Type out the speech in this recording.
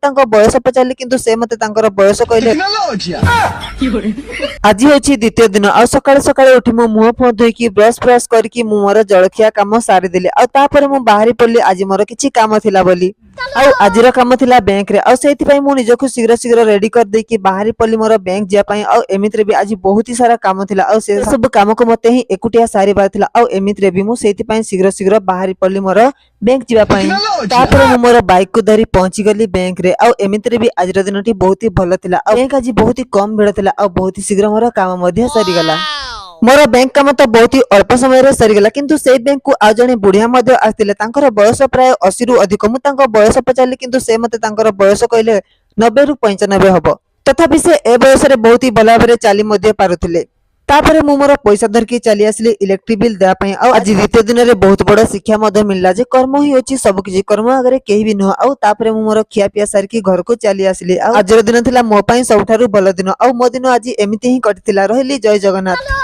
तांको बयस पचारि किंतु से मते तांकर बयस कहले। आज होछि द्वितीय दिन आ सकाळे सकाळे उठी मो मुह फुह धोइकी ब्रश ब्रश करके मु मोर जळखिया काम सारी देली आ तापर मु बाहरी पड़ली आज मोर किछि काम थिला बोली आ आजिर काम थिला बैंक रे आ सेति पई मु निजको शीघ्र शीघ्र रेडी कर देकी बाहरी पड़ली मोर बैंक जिया पई आ एमित रे भी आज बहुत ही सारा काम थिला आ से सब काम को मते ही एकुटिया सारी बार थिला आ एमित रे भी मु सेति पई शीघ्र शीघ्र बाहरी पड़ली मोर बैंक जिया पई तापर मु मोर बाइक को धरी पहुंची गली बैंक रे आ एमित रे भी आजिर दिनटी बहुत ही भलो थिला आ बैंक आज बहुत ही कम भीड़ थिला आ बहुत ही शीघ्र मोर काम मध्य सरी गला। मोर बैंक काम तो बहुत ही अल्प समय रे सरीगला किंतु से बैंक को आ जने बुढ़िया मध्य आस्तिले तांकर बयस प्राय 80 रु अधिक मु तांको बयस पचारली किंतु से मते तांकर बयस कहले 90 रु 95 हबो तथापि से ए बयस रे बहुत ही भला भाबरे चाली मध्य पारुथिले। तापरे मु मोर पैसा धरकी चली आसली इलेक्ट्रिक बिल देवा पई आ आज द्वितीय दिन रे बहुत बड़ शिक्षा मध्य मिलला जे कर्म ही होची सब किछि कर्म अगरे केही भी न आ तापरे मु मोर खिया पिया सारकी घर को चली आसली आ आज दिन थिला मो पई सबठारु भलो दिन आ मो दिन आज एमिति ही कटितिला रहली। जय जगन्नाथ।